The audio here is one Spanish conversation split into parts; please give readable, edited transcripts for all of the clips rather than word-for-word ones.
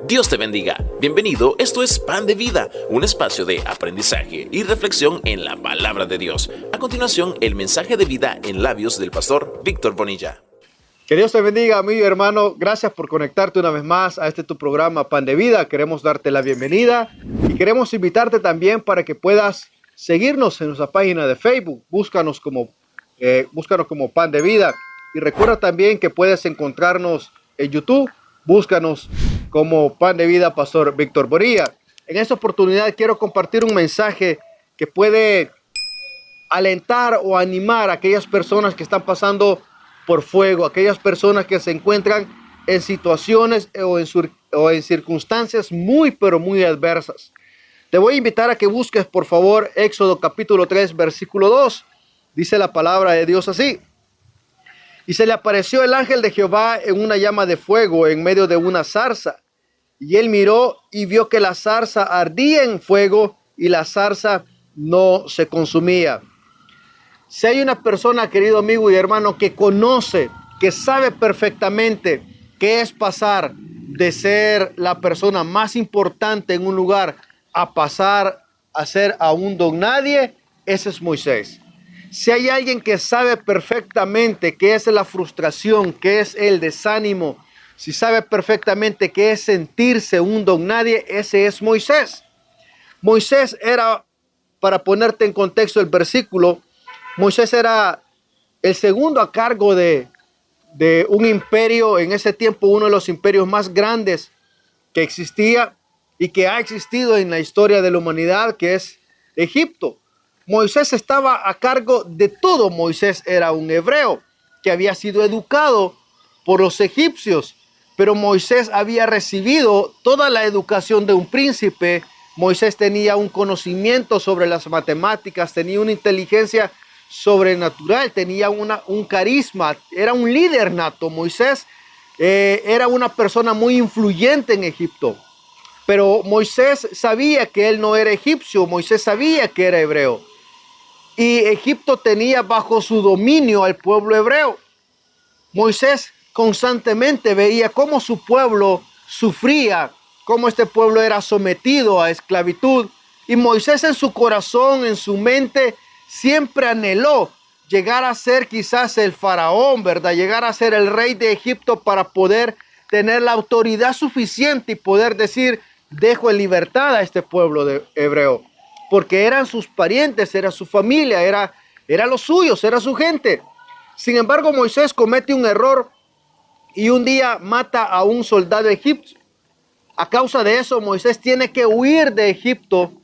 Dios te bendiga. Bienvenido, esto es Pan de Vida, un espacio de aprendizaje y reflexión en la palabra de Dios. A continuación, el mensaje de vida en labios del pastor Víctor Bonilla. Que Dios te bendiga, amigo y hermano. Gracias por conectarte una vez más a tu programa Pan de Vida. Queremos darte la bienvenida y queremos invitarte también para que puedas seguirnos en nuestra página de Facebook. Búscanos como Pan de Vida. Y recuerda también que puedes encontrarnos en YouTube. Búscanos como Pan de Vida, Pastor Víctor Bonilla. En esta oportunidad quiero compartir un mensaje que puede alentar o animar a aquellas personas que están pasando por fuego, aquellas personas que se encuentran en situaciones o en circunstancias muy adversas. Te voy a invitar a que busques, por favor, Éxodo capítulo 3, versículo 2. Dice la palabra de Dios así: y se le apareció el ángel de Jehová en una llama de fuego en medio de una zarza. Y él miró y vio que la zarza ardía en fuego y la zarza no se consumía. Si hay una persona, querido amigo y hermano, que conoce, que sabe perfectamente qué es pasar de ser la persona más importante en un lugar a pasar a ser a un don nadie, ese es Moisés. Si hay alguien que sabe perfectamente qué es la frustración, qué es el desánimo, si sabe perfectamente qué es sentirse un don nadie, ese es Moisés. Moisés era, para ponerte en contexto el versículo, Moisés era el segundo a cargo de un imperio, en ese tiempo uno de los imperios más grandes que existía y que ha existido en la historia de la humanidad, que es Egipto. Moisés estaba a cargo de todo. Moisés era un hebreo que había sido educado por los egipcios, pero Moisés había recibido toda la educación de un príncipe. Moisés tenía un conocimiento sobre las matemáticas, tenía una inteligencia sobrenatural, tenía un carisma, era un líder nato. Moisés era una persona muy influyente en Egipto, pero Moisés sabía que él no era egipcio, Moisés sabía que era hebreo. Y Egipto tenía bajo su dominio al pueblo hebreo. Moisés constantemente veía cómo su pueblo sufría, cómo este pueblo era sometido a esclavitud. Y Moisés en su corazón, en su mente, siempre anheló llegar a ser quizás el faraón, ¿verdad? Llegar a ser el rey de Egipto para poder tener la autoridad suficiente y poder decir: dejo en libertad a este pueblo hebreo. Porque eran sus parientes, era su familia, era los suyos, era su gente. Sin embargo, Moisés comete un error y un día mata a un soldado egipcio. A causa de eso, Moisés tiene que huir de Egipto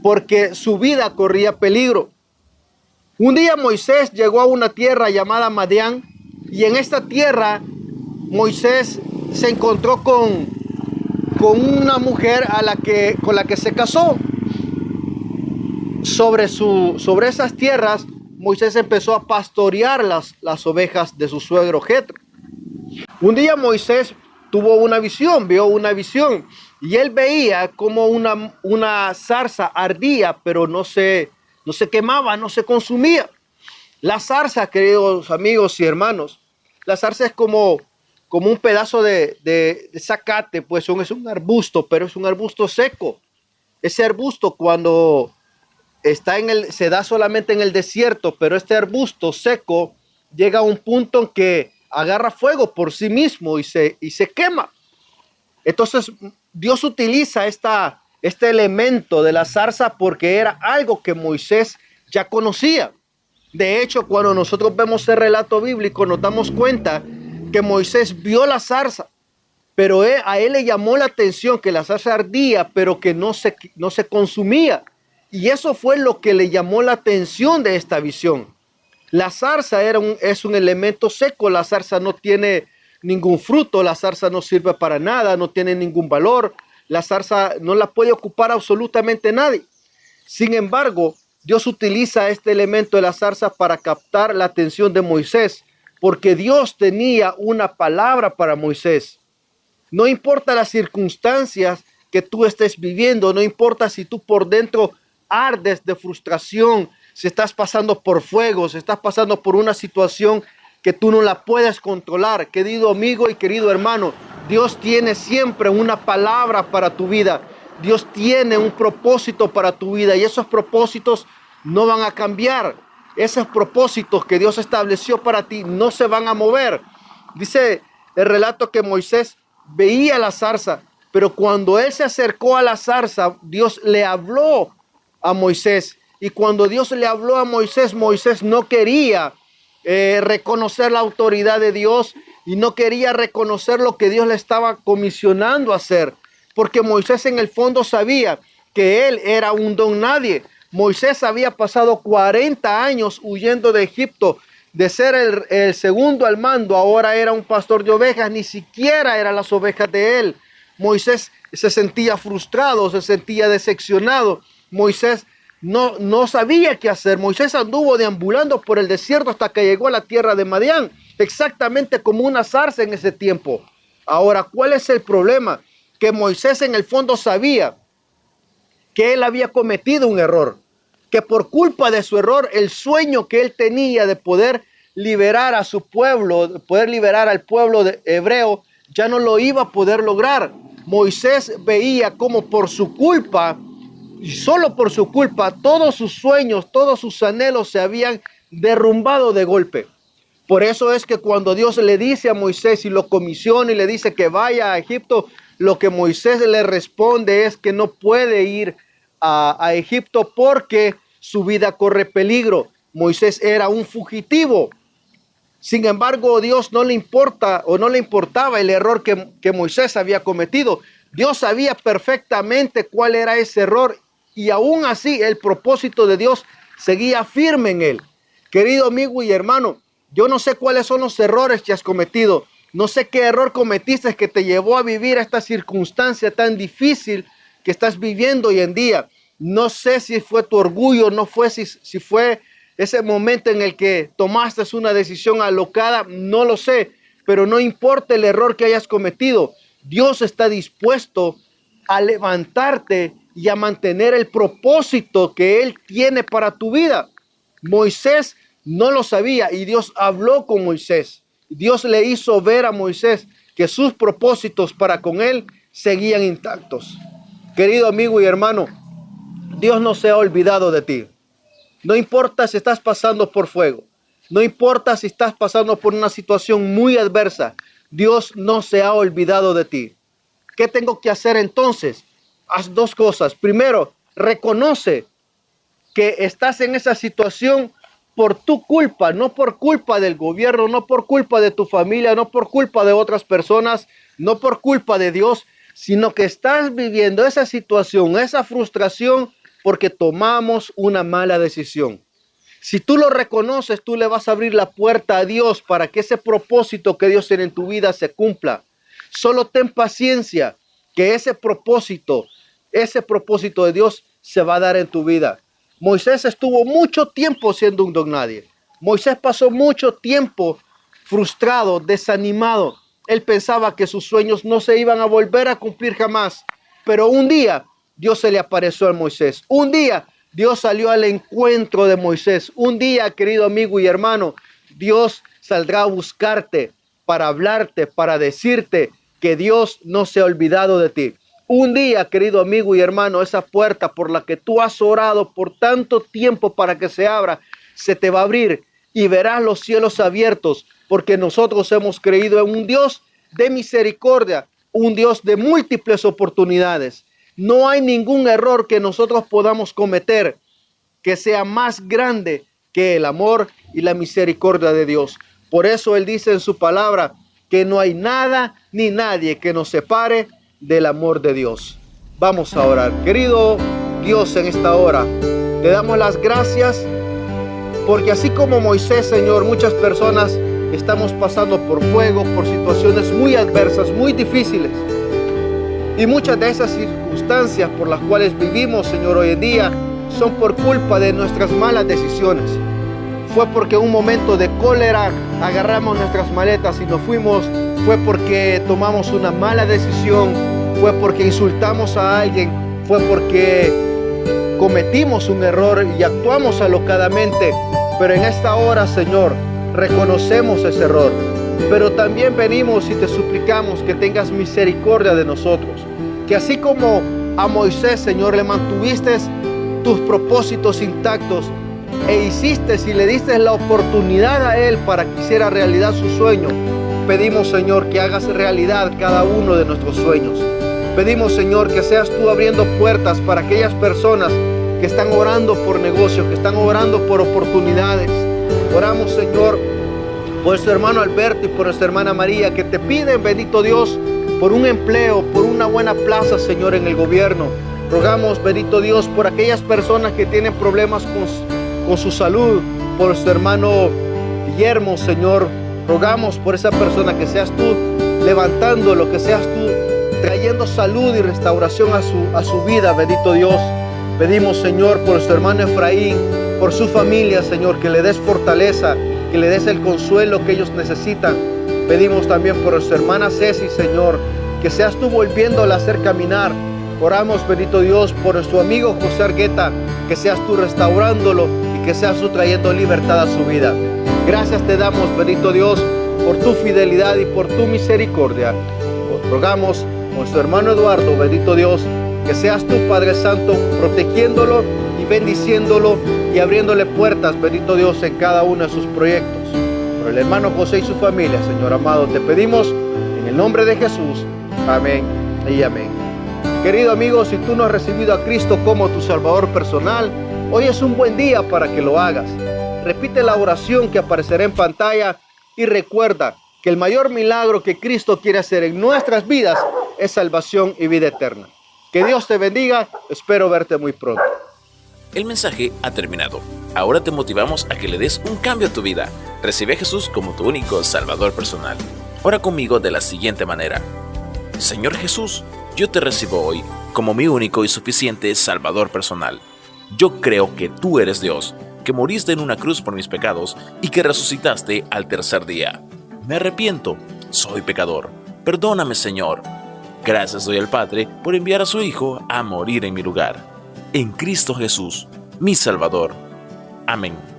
porque su vida corría peligro. Un día Moisés llegó a una tierra llamada Madián, y en esta tierra Moisés se encontró con una mujer con la que se casó. Sobre esas tierras, Moisés empezó a pastorear las ovejas de su suegro Jetro. Un día Moisés vio una visión, y él veía como una zarza ardía, pero no se quemaba, no se consumía. La zarza, queridos amigos y hermanos, la zarza es como un pedazo de zacate, pues es un arbusto, pero es un arbusto seco. Ese arbusto cuando se da solamente en el desierto, pero este arbusto seco llega a un punto en que agarra fuego por sí mismo y se quema. Entonces Dios utiliza este elemento de la zarza porque era algo que Moisés ya conocía. De hecho, cuando nosotros vemos el relato bíblico, nos damos cuenta que Moisés vio la zarza, pero a él le llamó la atención que la zarza ardía, pero que no se consumía. Y eso fue lo que le llamó la atención de esta visión. La zarza es un elemento seco. La zarza no tiene ningún fruto, la zarza no sirve para nada, no tiene ningún valor. La zarza no la puede ocupar absolutamente nadie. Sin embargo, Dios utiliza este elemento de la zarza para captar la atención de Moisés, porque Dios tenía una palabra para Moisés. No importa las circunstancias que tú estés viviendo, no importa si tú por dentro ardes de frustración, si estás pasando por fuego, si estás pasando por una situación que tú no la puedes controlar. Querido amigo y querido hermano, Dios tiene siempre una palabra para tu vida. Dios tiene un propósito para tu vida y esos propósitos no van a cambiar. Esos propósitos que Dios estableció para ti no se van a mover. Dice el relato que Moisés veía la zarza, pero cuando él se acercó a la zarza, Dios le habló a Moisés. Y cuando Dios le habló a Moisés, Moisés no quería reconocer la autoridad de Dios y no quería reconocer lo que Dios le estaba comisionando a hacer. Porque Moisés en el fondo sabía que él era un don nadie. Moisés había pasado 40 años huyendo de Egipto. De ser el segundo al mando, ahora era un pastor de ovejas. Ni siquiera eran las ovejas de él. Moisés se sentía frustrado, se sentía decepcionado. Moisés no sabía qué hacer. Moisés anduvo deambulando por el desierto hasta que llegó a la tierra de Madián. Exactamente como una zarza en ese tiempo. Ahora, ¿cuál es el problema? Que Moisés en el fondo sabía que él había cometido un error, que por culpa de su error, el sueño que él tenía de poder liberar a su pueblo, de poder liberar al pueblo hebreo, ya no lo iba a poder lograr. Moisés veía como por su culpa, y solo por su culpa, todos sus sueños, todos sus anhelos se habían derrumbado de golpe. Por eso es que cuando Dios le dice a Moisés y lo comisiona y le dice que vaya a Egipto, lo que Moisés le responde es que no puede ir a Egipto porque su vida corre peligro. Moisés era un fugitivo. Sin embargo, Dios no le importa o no le importaba el error que Moisés había cometido. Dios sabía perfectamente cuál era ese error y aún así el propósito de Dios seguía firme en él. Querido amigo y hermano, yo no sé cuáles son los errores que has cometido. No sé qué error cometiste que te llevó a vivir esta circunstancia tan difícil que estás viviendo hoy en día. No sé si fue tu orgullo, no fue si fue ese momento en el que tomaste una decisión alocada, no lo sé. Pero no importa el error que hayas cometido, Dios está dispuesto a levantarte y a mantener el propósito que Él tiene para tu vida. Moisés no lo sabía y Dios habló con Moisés. Dios le hizo ver a Moisés que sus propósitos para con él seguían intactos. Querido amigo y hermano, Dios no se ha olvidado de ti. No importa si estás pasando por fuego. No importa si estás pasando por una situación muy adversa. Dios no se ha olvidado de ti. ¿Qué tengo que hacer entonces? Haz dos cosas. Primero, reconoce que estás en esa situación por tu culpa, no por culpa del gobierno, no por culpa de tu familia, no por culpa de otras personas, no por culpa de Dios, sino que estás viviendo esa situación, esa frustración, porque tomamos una mala decisión. Si tú lo reconoces, tú le vas a abrir la puerta a Dios para que ese propósito que Dios tiene en tu vida se cumpla. Solo ten paciencia, que ese propósito de Dios se va a dar en tu vida. Moisés estuvo mucho tiempo siendo un don nadie. Moisés pasó mucho tiempo frustrado, desanimado. Él pensaba que sus sueños no se iban a volver a cumplir jamás. Pero un día Dios se le apareció a Moisés. Un día Dios salió al encuentro de Moisés. Un día, querido amigo y hermano, Dios saldrá a buscarte para hablarte, para decirte que Dios no se ha olvidado de ti. Un día, querido amigo y hermano, esa puerta por la que tú has orado por tanto tiempo para que se abra, se te va a abrir y verás los cielos abiertos, porque nosotros hemos creído en un Dios de misericordia, un Dios de múltiples oportunidades. No hay ningún error que nosotros podamos cometer que sea más grande que el amor y la misericordia de Dios. Por eso Él dice en su palabra que no hay nada ni nadie que nos separe del amor de Dios. Vamos a orar. Querido Dios, en esta hora te damos las gracias porque así como Moisés, Señor, muchas personas estamos pasando por fuego, por situaciones muy adversas, muy difíciles, y muchas de esas circunstancias por las cuales vivimos, Señor, hoy en día son por culpa de nuestras malas decisiones. Fue porque en un momento de cólera agarramos nuestras maletas y nos fuimos. Fue porque tomamos una mala decisión. Fue porque insultamos a alguien. Fue porque cometimos un error y actuamos alocadamente. Pero en esta hora, Señor, reconocemos ese error. pero también venimos y te suplicamos que tengas misericordia de nosotros, que así como a Moisés, Señor, le mantuviste tus propósitos intactos e hiciste y le diste la oportunidad a él para que hiciera realidad su sueño, pedimos, Señor, que hagas realidad cada uno de nuestros sueños. Pedimos, Señor, que seas tú abriendo puertas para aquellas personas que están orando por negocios, que están orando por oportunidades. Oramos, Señor, por su hermano Alberto y por nuestra hermana María, que te piden, bendito Dios, por un empleo, por una buena plaza, Señor, en el gobierno. Rogamos, bendito Dios, por aquellas personas que tienen problemas con su salud, por su hermano Guillermo, Señor. Rogamos por esa persona, que seas tú levantándolo, que seas tú trayendo salud y restauración a su vida, bendito Dios. Pedimos, Señor, por su hermano Efraín, por su familia, Señor, que le des fortaleza, que le des el consuelo que ellos necesitan. Pedimos también por su hermana Ceci, Señor, que seas tú volviéndola a hacer caminar. Oramos, bendito Dios, por nuestro amigo José Argueta, que seas tú restaurándolo y que seas tú trayendo libertad a su vida. Gracias te damos, bendito Dios, por tu fidelidad y por tu misericordia. Rogamos por su hermano Eduardo, bendito Dios, que seas tú, Padre Santo, protegiéndolo y bendiciéndolo y abriéndole puertas, bendito Dios, en cada uno de sus proyectos. Por el hermano José y su familia, Señor amado, te pedimos en el nombre de Jesús. Amén y amén. Querido amigo, si tú no has recibido a Cristo como tu Salvador personal, hoy es un buen día para que lo hagas. Repite la oración que aparecerá en pantalla y recuerda que el mayor milagro que Cristo quiere hacer en nuestras vidas es salvación y vida eterna. Que Dios te bendiga, espero verte muy pronto. El mensaje ha terminado. Ahora te motivamos a que le des un cambio a tu vida. Recibe a Jesús como tu único Salvador personal. Ora conmigo de la siguiente manera. Señor Jesús, yo te recibo hoy como mi único y suficiente Salvador personal. Yo creo que tú eres Dios, que moriste en una cruz por mis pecados y que resucitaste al tercer día. Me arrepiento, soy pecador. Perdóname, Señor. Gracias doy al Padre por enviar a su Hijo a morir en mi lugar. En Cristo Jesús, mi Salvador. Amén.